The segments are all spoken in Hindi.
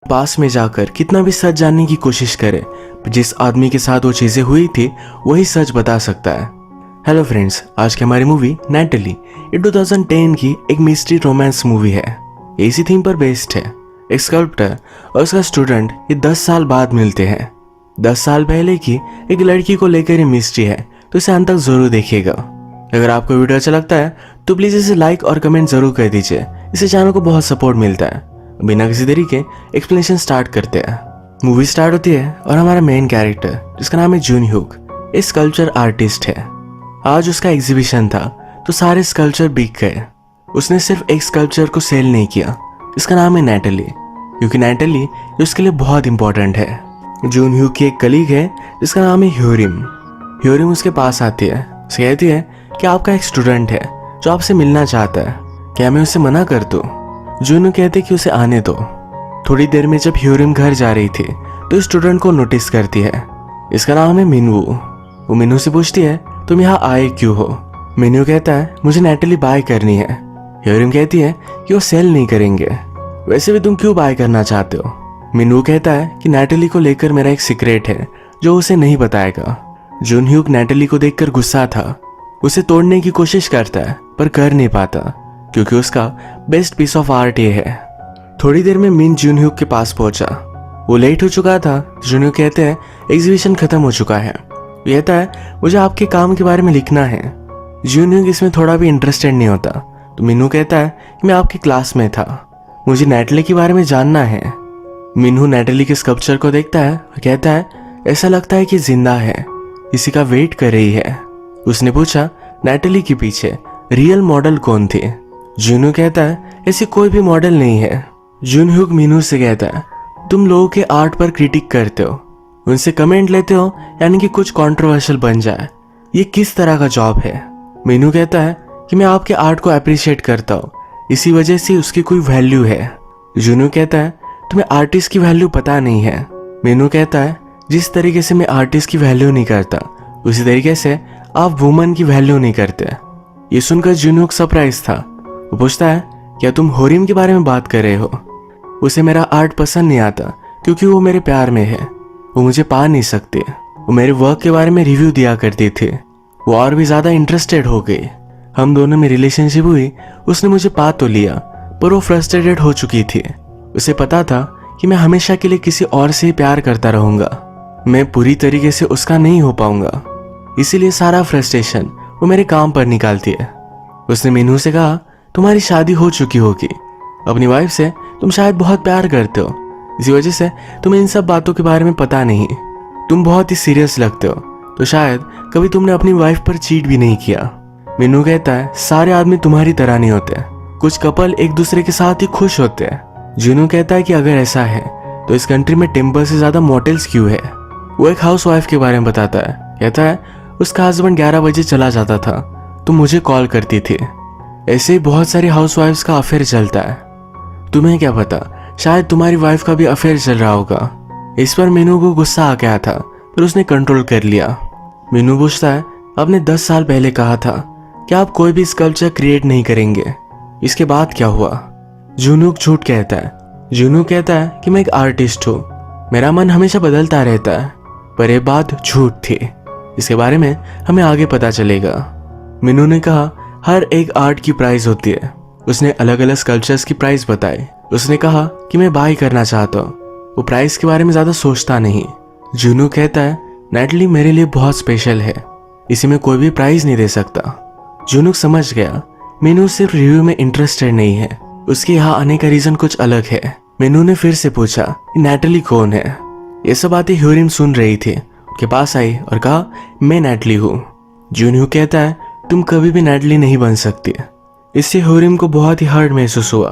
पास में जाकर कितना भी सच जानने की कोशिश करे, जिस आदमी के साथ वो चीजें हुई थी वही सच बता सकता है। हेलो फ्रेंड्स, आज की हमारी मूवी नैटली ये 2010 की एक मिस्ट्री रोमांस मूवी है। इसी थीम पर बेस्ड है। एक स्कल्प्टर और उसका स्टूडेंट ये 10 साल बाद मिलते हैं। 10 साल पहले की एक लड़की को लेकर ये मिस्ट्री है, तो इसे अंत तक जरूर देखिएगा। अगर आपको वीडियो अच्छा लगता है तो प्लीज इसे लाइक और कमेंट जरूर कर दीजिए, इससे चैनल को बहुत सपोर्ट मिलता है। बिना किसी देरी के एक्सप्लेनेशन स्टार्ट करते हैं। मूवी स्टार्ट होती है और हमारा मेन कैरेक्टर जिसका नाम है जून ह्यूक, एक स्कल्पचर आर्टिस्ट है। आज उसका एग्जीबिशन था तो सारे स्कल्पचर बिक गए। उसने सिर्फ एक स्कल्पचर को सेल नहीं किया, इसका नाम है नैटली, क्योंकि नैटली उसके लिए बहुत इंपॉर्टेंट है। जून ह्यूक की एक कलीग है जिसका नाम है ह्यूरिम। ह्यूरिम उसके पास आती है, उसे कहती है कि आपका एक स्टूडेंट है जो आपसे मिलना चाहता है, क्या मैं उसे मना कर दूं? जून कहते कि उसे आने दो। थोड़ी देर में जब ह्यूरिम घर जा रही थी तो स्टूडेंट को नोटिस करती है। इसका नाम है मिनवू। वो मिनू से पूछती है तुम यहाँ आए क्यों हो? मिनू कहता है मुझे नैटली बाय करनी है। ह्यूरिम कहती है कि वो सेल नहीं करेंगे। वैसे भी तुम क्यों बाय करना चाहते हो? मिनू कहता है कि नैटली को लेकर मेरा एक सीक्रेट है जो उसे नहीं बताएगा। जून ह्यूक नैटली को देखकर गुस्सा था। उसे तोड़ने की कोशिश करता है पर कर नहीं पाता, क्योंकि उसका बेस्ट पीस ऑफ आर्ट ये है। थोड़ी देर में मिन जून ह्यूक के पास पहुंचा। वो लेट हो चुका था। जून ह्यूक कहते हैं एग्जीबिशन खत्म हो चुका है। वो कहता है मुझे आपके काम के बारे में लिखना है। जून ह्यूक इसमें थोड़ा भी इंटरेस्टेड नहीं होता, तो मिनू कहता है कि मैं आपकी क्लास में था, मुझे नैटली के बारे में जानना है। मिनू नैटली के स्कल्पचर को देखता है और कहता है ऐसा लगता है कि जिंदा है, किसी का वेट कर रही है। उसने पूछा नैटली के पीछे रियल मॉडल कौन थी? जूनू कहता है ऐसी कोई भी मॉडल नहीं है। जून ह्यूक मीनू से कहता है तुम लोगों के आर्ट पर क्रिटिक करते हो, उनसे कमेंट लेते हो, यानी कि कुछ कंट्रोवर्शियल बन जाए, ये किस तरह का जॉब है? मीनू कहता है कि मैं आपके आर्ट को अप्रिशिएट करता हूँ, इसी वजह से उसकी कोई वैल्यू है। जूनू कहता है तुम्हें आर्टिस्ट की वैल्यू पता नहीं है। मीनू कहता है जिस तरीके से मैं आर्टिस्ट की वैल्यू नहीं करता उसी तरीके से आप वुमन की वैल्यू नहीं करते। ये सुनकर जून ह्यूक सरप्राइज था। वो पूछता है क्या तुम होरिम के बारे में बात कर रहे हो? उसे मेरा आर्ट पसंद नहीं आता क्योंकि वो मेरे प्यार में है, वो मुझे पा नहीं सकती। वो मेरे वर्क के बारे में रिव्यू दिया करती थी। वो और भी ज्यादा इंटरेस्टेड हो गई। हम दोनों में रिलेशनशिप हुई। उसने मुझे पा तो लिया पर वो फ्रस्ट्रेटेड हो चुकी थी। उसे पता था कि मैं हमेशा के लिए किसी और से ही प्यार करता रहूंगा, मैं पूरी तरीके से उसका नहीं हो पाऊंगा, इसीलिए सारा फ्रस्ट्रेशन वो मेरे काम पर निकालती है। उसने मीनू से कहा तुम्हारी शादी हो चुकी होगी, अपनी वाइफ से तुम शायद बहुत प्यार करते हो, इसी वजह से तुम्हें इन सब बातों के बारे में पता नहीं। तुम बहुत ही सीरियस लगते हो, तो शायद कभी तुमने अपनी वाइफ पर चीट भी नहीं किया। मीनू कहता है सारे आदमी तुम्हारी तरह नहीं होते, कुछ कपल एक दूसरे के साथ ही खुश होते हैं। जूनू कहता है कि अगर ऐसा है तो इस कंट्री में टेम्पल से ज्यादा मोटेल्स क्यों है? वो एक हाउस वाइफ के बारे में बताता है। कहता है उसका हस्बैंड 11 बजे चला जाता था तो मुझे कॉल करती थी। ऐसे ही बहुत सारी हाउस वाइफ्स का अफेयर चलता है, तुम्हें क्या पता, शायद तुम्हारी वाइफ का भी अफेयर चल रहा होगा। इस पर मीनू को गुस्सा आ गया था पर उसने कंट्रोल कर लिया। मीनू पूछता है आपने 10 साल पहले कहा था कि आप कोई भी स्कल्पचर क्रिएट नहीं करेंगे, इसके बाद क्या हुआ? जूनू झूठ कहता है। जूनू कहता है कि मैं एक आर्टिस्ट हूँ, मेरा मन हमेशा बदलता रहता है, पर यह बात झूठ थी, इसके बारे में हमें आगे पता चलेगा। मीनू ने कहा हर एक आर्ट की प्राइस होती है। उसने अलग अलग स्कल्पचर्स की प्राइस बताई। उसने कहा कि मैं बाय करना चाहता हूँ, वो प्राइस के बारे में ज्यादा सोचता नहीं। जूनू कहता है नैटली मेरे लिए बहुत स्पेशल है, इसी में कोई भी प्राइस नहीं दे सकता। जूनू समझ गया मीनू सिर्फ रिव्यू में इंटरेस्टेड नहीं है, उसके यहाँ आने का रीजन कुछ अलग है। मीनू ने फिर से पूछा कि नैटली कौन है? ये सब बातें ह्यूरिम सुन रही थी, के पास आई और कहा मैं नैटली हूँ। जून ह्यूक कहता है तुम कभी भी नैटली नहीं बन सकती। इससे ह्यूरिम को बहुत ही हर्ट महसूस हुआ।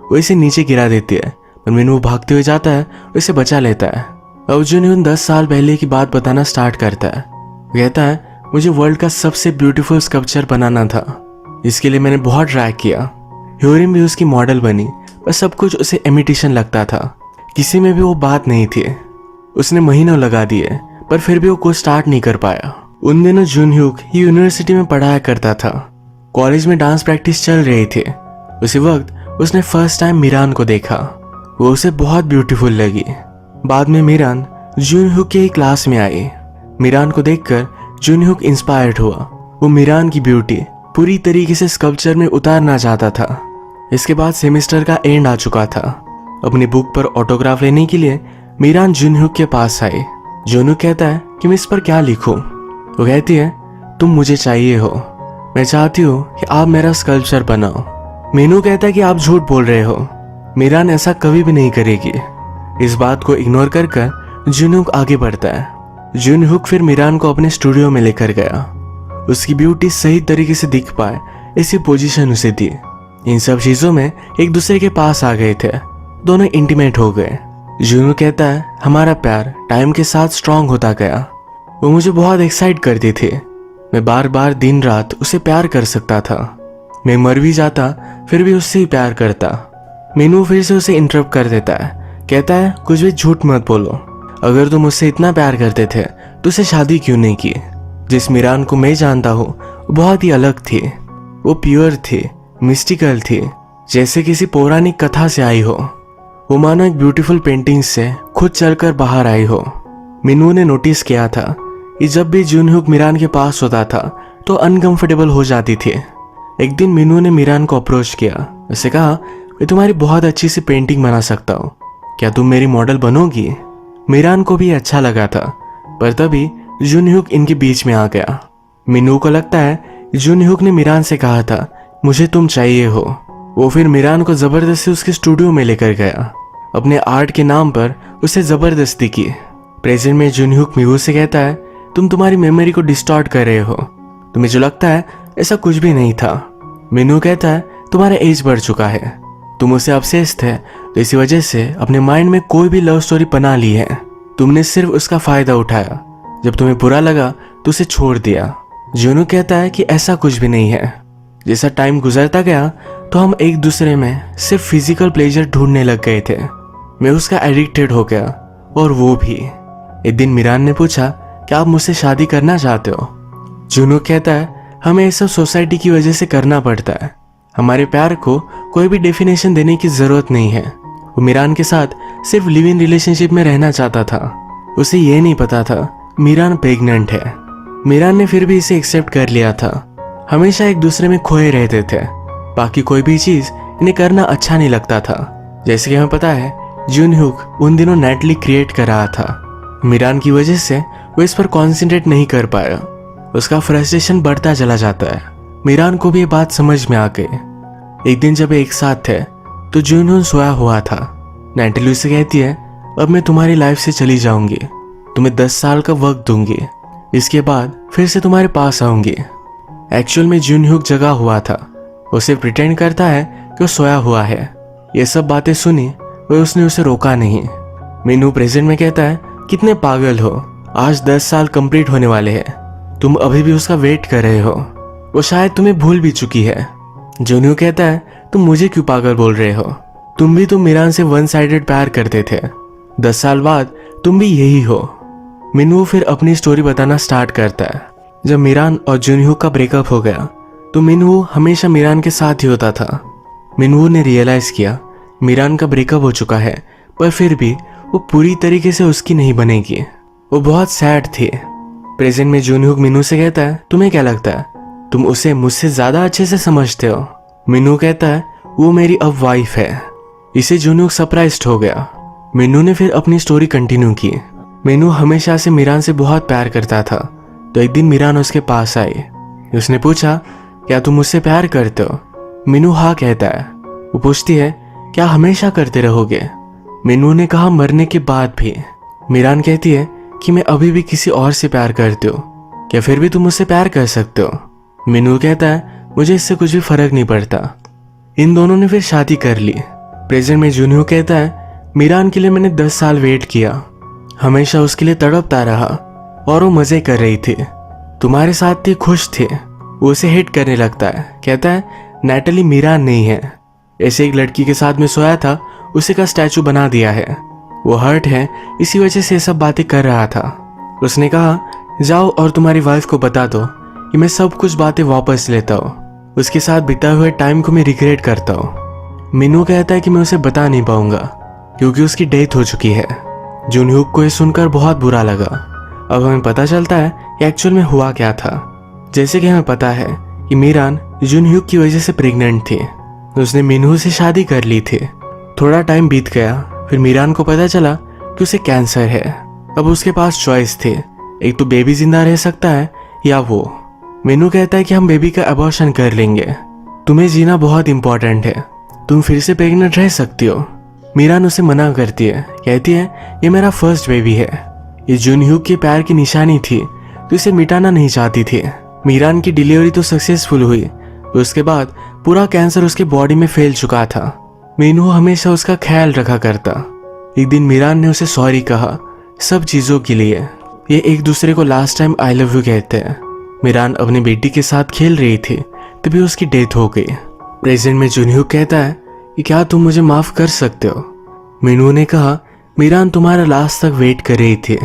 वो इसे नीचे गिरा देती है, पर मीनू भागते हुए जाता है और इसे बचा लेता है। अब जून ह्यूक 10 साल पहले की बात बताना स्टार्ट करता है। वो कहता है मुझे वर्ल्ड का सबसे ब्यूटीफुल स्कल्पचर बनाना था, इसके लिए मैंने बहुत ट्राई किया। ह्यूरिम भी उसकी मॉडल बनी, पर सब कुछ उसे इमिटेशन लगता था, किसी में भी वो बात नहीं थी। उसने महीनों लगा दिए पर फिर भी वो कुछ स्टार्ट नहीं कर पाया। उन दिनों जून ह्यूक यूनिवर्सिटी में पढ़ाया करता था। कॉलेज में डांस प्रैक्टिस चल रही थी। उसी वक्त उसने फर्स्ट टाइम मीरान को देखा। वो उसे बहुत ब्यूटीफुल लगी। बाद में मीरान जूनहुक के क्लास में आई। मीरान को देखकर जूनहुक इंस्पायर्ड हुआ। वो मीरान की ब्यूटी पूरी तरीके से स्कल्पचर में उतारना चाहता था। इसके बाद सेमेस्टर का एंड आ चुका था। अपनी बुक पर ऑटोग्राफ लेने के लिए मीरान जूनहुक के पास आई। जूनहुक कहता है कि मैं इस पर क्या लिखूं? वो कहती है, तुम मुझे चाहिए हो, मैं चाहती हूँ कि आप मेरा स्कल्पचर बनाओ। मीनू कहता है कि आप झूठ बोल रहे हो, मीरान ऐसा कभी भी नहीं करेगी। इस बात को इग्नोर कर जूनहुक आगे बढ़ता है। जूनहुक फिर मीरान को अपने स्टूडियो में लेकर गया। उसकी ब्यूटी सही तरीके से दिख पाए ऐसी पोजीशन उसे दी। इन सब चीजों में एक दूसरे के पास आ गए थे। दोनों इंटीमेट हो गए। जूनहुक कहता है, हमारा प्यार टाइम के साथ स्ट्रांग होता गया। वो मुझे बहुत एक्साइट करती थी। मैं बार बार दिन रात उसे प्यार कर सकता था। मैं मर भी जाता फिर भी उससे ही प्यार करता। मीनू फिर से उसे इंटरप्ट कर देता है। कहता है, कुछ भी झूठ मत बोलो। अगर तुम उससे इतना प्यार करते थे तो उसे शादी क्यों नहीं की? जिस मीरान को मैं जानता हूँ वो बहुत ही अलग थी। वो प्योर थी, मिस्टिकल थी, जैसे किसी पौराणिक कथा से आई हो। वो मानो एक ब्यूटीफुल पेंटिंग से खुद चलकर बाहर आई हो। मीनू ने नोटिस किया था कि जब भी जूनहुक मीरान के पास होता था तो अनकंफर्टेबल हो जाती थी। एक दिन मीनू ने मीरान को अप्रोच किया। उसे कहा, मैं तुम्हारी बहुत अच्छी सी पेंटिंग बना सकता हूँ, क्या तुम मेरी मॉडल बनोगी? मीरान को भी अच्छा लगा था, पर तभी जूनहुक इनके बीच में आ गया। मीनू को लगता है जूनहुक ने मीरान से कहा था, मुझे तुम चाहिए हो। वो फिर मीरान को जबरदस्ती उसके स्टूडियो में लेकर गया। अपने आर्ट के नाम पर उसे जबरदस्ती की। प्रेजेंट में जूनहुक मीहू से कहता है, तुम तुम्हारी मेमोरी को डिस्टॉर्ट कर रहे हो, तुम्हें जो लगता है ऐसा कुछ भी नहीं था। मीनू कहता है, तुम्हारा एज बढ़ चुका है, तुम उसे ऑब्सेस थे तो इसी वजह से अपने माइंड में कोई भी लव स्टोरी बना ली है। तुमने सिर्फ उसका फायदा उठाया, जब तुम्हें बुरा लगा तो उसे छोड़ दिया। जूनू कहता है कि ऐसा कुछ भी नहीं है। जैसा टाइम गुजरता गया तो हम एक दूसरे में सिर्फ फिजिकल प्लेजर ढूंढने लग गए थे। मैं उसका एडिक्टेड हो गया और वो भी। एक दिन मीरान ने पूछा, क्या आप मुझसे शादी करना चाहते हो? जूनू कहता है, हमें ये सब सोसाइटी की वजह से करना पड़ता है। हमारे प्यार को कोई भी डेफिनेशन देने की जरूरत नहीं है। वो मीरान के साथ सिर्फ लिव इन रिलेशनशिप में रहना चाहता था। उसे ये नहीं पता था मीरान प्रेग्नेंट है। मीरान ने फिर भी इसे एक्सेप्ट कर लिया था। हमेशा एक दूसरे में खोए रहते थे। बाकी कोई भी चीज इन्हें करना अच्छा नहीं लगता था। जैसे कि हमें पता है, जूनहुक उन दिनों नेटली क्रिएट कर रहा था। मीरान की वजह से वो इस पर कॉन्सेंट्रेट नहीं कर पाया। उसका फ्रस्ट्रेशन बढ़ता चला जाता है। मीरान को भी ये बात समझ में आ गई। एक दिन जब एक साथ थे तो जूनहुक सोया हुआ था। नैटली उसे कहती है, अब मैं तुम्हारी लाइफ से चली जाऊंगी, तुम्हें 10 साल का वक्त दूंगी, इसके बाद फिर से तुम्हारे पास आऊंगी। एक्चुअल में जूनहुक जगा हुआ था। उसे प्रिटेंड करता है कि वो सोया हुआ है। ये सब बातें सुनी और उसने उसे रोका नहीं। मीनू प्रेजेंट में कहता है, कितने पागल हो, आज 10 साल कंप्लीट होने वाले हैं, तुम अभी भी उसका वेट कर रहे हो। वो शायद तुम्हें भूल भी चुकी है। जूनू कहता है, तुम मुझे क्यों पागल बोल रहे हो? तुम भी तो मीरान से वन साइडेड प्यार करते थे। 10 साल बाद तुम भी यही हो। मीनू फिर अपनी स्टोरी बताना स्टार्ट करता है। जब मीरान और जूनहुक का ब्रेकअप हो गया तो मीनू हमेशा मीरान के साथ ही होता था। मीनू ने रियलाइज किया मीरान का ब्रेकअप हो चुका है, पर फिर भी वो पूरी तरीके से उसकी नहीं बनेगी। वो बहुत सैड थी। प्रेजेंट में जूनहुक मीनू से कहता है, तुम्हें क्या लगता है तुम उसे मुझसे ज्यादा अच्छे से समझते हो? मीनू कहता है, वो मेरी अब वाइफ है। इसे जूनहुक सरप्राइज्ड हो गया। मीनू ने फिर अपनी स्टोरी कंटिन्यू की। मीनू हमेशा से मीरान से बहुत प्यार करता था, तो एक दिन मीरान उसके पास आई। उसने पूछा, क्या तुम मुझसे प्यार करते हो? मीनू हाँ कहता है। वो पूछती है, क्या हमेशा करते रहोगे? मीनू ने कहा, मरने के बाद भी। मीरान कहती है कि मैं अभी भी किसी और से प्यार करती हूँ, क्या फिर भी तुम मुझसे प्यार कर सकते हो? मीनू कहता है, मुझे इससे कुछ भी फर्क नहीं पड़ता। इन दोनों ने फिर शादी कर ली। प्रेजेंट में जूनहुक कहता है, मीरान के लिए मैंने 10 साल वेट किया, हमेशा उसके लिए तड़पता रहा और वो मजे कर रही थी। तुम्हारे साथ थी, खुश थे। वो उसे हेट करने लगता है। कहता है, नैटली मीरान नहीं है, ऐसे एक लड़की के साथ में सोया था, उसी का स्टैचू बना दिया है। वो हर्ट है, इसी वजह से ये सब बातें कर रहा था। उसने कहा, जाओ और तुम्हारी वाइफ को बता दो कि मैं सब कुछ बातें वापस लेता हूँ। उसके साथ बिताए हुए टाइम को मैं रिग्रेट करता हूँ। मीनू कहता है कि मैं उसे बता नहीं पाऊंगा। क्योंकि उसकी डेथ हो चुकी है। जून ह्यूक को ये सुनकर बहुत बुरा लगा। अब हमें पता चलता है कि एक्चुअल में हुआ क्या था। जैसे कि हमें पता है कि मीरान जून ह्यूक की वजह से प्रेग्नेंट थी। उसने मिनहू से शादी कर ली थी। थोड़ा टाइम बीत गया, फिर मीरान को पता चला कि उसे कैंसर है। अब उसके पास चॉइस थी, एक तो बेबी जिंदा रह सकता है या वो। मिनहू कहता है कि हम बेबी का अबॉर्शन कर लेंगे, तुम्हें जीना बहुत इंपॉर्टेंट है, तुम फिर से प्रेग्नेंट रह सकती हो। मीरान उसे मना करती है, कहती है ये मेरा फर्स्ट बेबी है, ये जून ह्यूक के प्यार की निशानी थी, तो इसे मिटाना नहीं चाहती थी। मीरान की डिलीवरी तो सक्सेसफुल हुई, तो उसके बाद पूरा कैंसर उसके बॉडी में फैल चुका था। मिनहू हमेशा उसका ख्याल रखा करता। एक दिन मीरान ने उसे सॉरी कहा सब चीजों के लिए। ये एक दूसरे को last time I love you कहते हैं। मीरान अपनी बेटी के साथ खेल रही थी, तभी उसकी डेथ हो गई। प्रेजेंट में जून ह्यूक कहता है कि क्या तुम मुझे माफ कर सकते हो। मिनहू ने कहा मीरान तुम्हारा लास्ट तक वेट कर रही थी।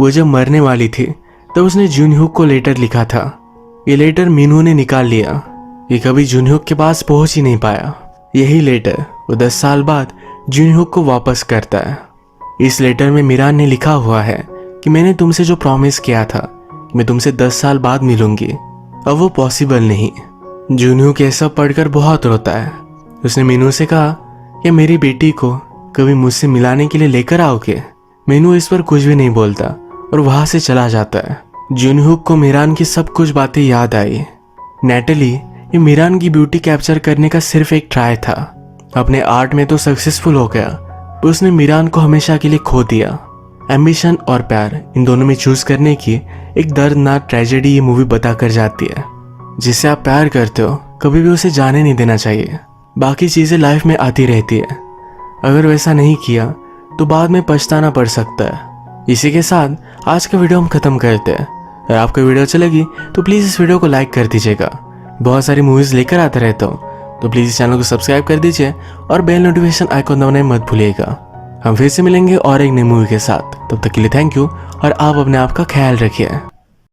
वो जब मरने वाली थी तब उसने जून ह्यूक को लेटर लिखा था। ये लेटर मिनहू ने निकाल लिया, ये कभी जून ह्यूक के पास पहुंच ही नहीं पाया। यही लेटर वो 10 साल बाद जून ह्यूक को वापस करता है। इस लेटर में मीरान ने लिखा हुआ है कि मैंने तुमसे जो प्रॉमिस किया था कि मैं तुमसे 10 साल बाद मिलूंगी, अब वो पॉसिबल नहीं। जून ह्यूक ये सब पढ़कर बहुत रोता है। उसने मिनहू से कहा कि मेरी बेटी को कभी मुझसे मिलाने के लिए लेकर आओगे। मिनहू इस पर कुछ भी नहीं बोलता और वहां से चला जाता है। जून ह्यूक को मीरान की सब कुछ बातें याद आई। नैटली ये मीरान की ब्यूटी कैप्चर करने का सिर्फ एक ट्राई था। अपने आर्ट में तो सक्सेसफुल हो गया, पर उसने मीरान को हमेशा के लिए खो दिया। एम्बिशन और प्यार, इन दोनों में चूज करने की एक दर्दनाक ट्रेजेडी ये मूवी बता कर जाती है। जिससे आप प्यार करते हो कभी भी उसे जाने नहीं देना चाहिए। बाकी चीजें लाइफ में आती रहती है, अगर वैसा नहीं किया तो बाद में पछताना पड़ सकता है। इसी के साथ आज का वीडियो हम खत्म करते हैं। अगर आपको वीडियो अच्छी लगी तो प्लीज इस वीडियो को लाइक कर दीजिएगा। बहुत सारी मूवीज लेकर आता रहता हूँ, तो प्लीज इस चैनल को सब्सक्राइब कर दीजिए और बेल नोटिफिकेशन आइकॉन दबाना मत भूलिएगा। हम फिर से मिलेंगे और एक नई मूवी के साथ। तब तक के लिए थैंक यू और आप अपने आप का ख्याल रखिए।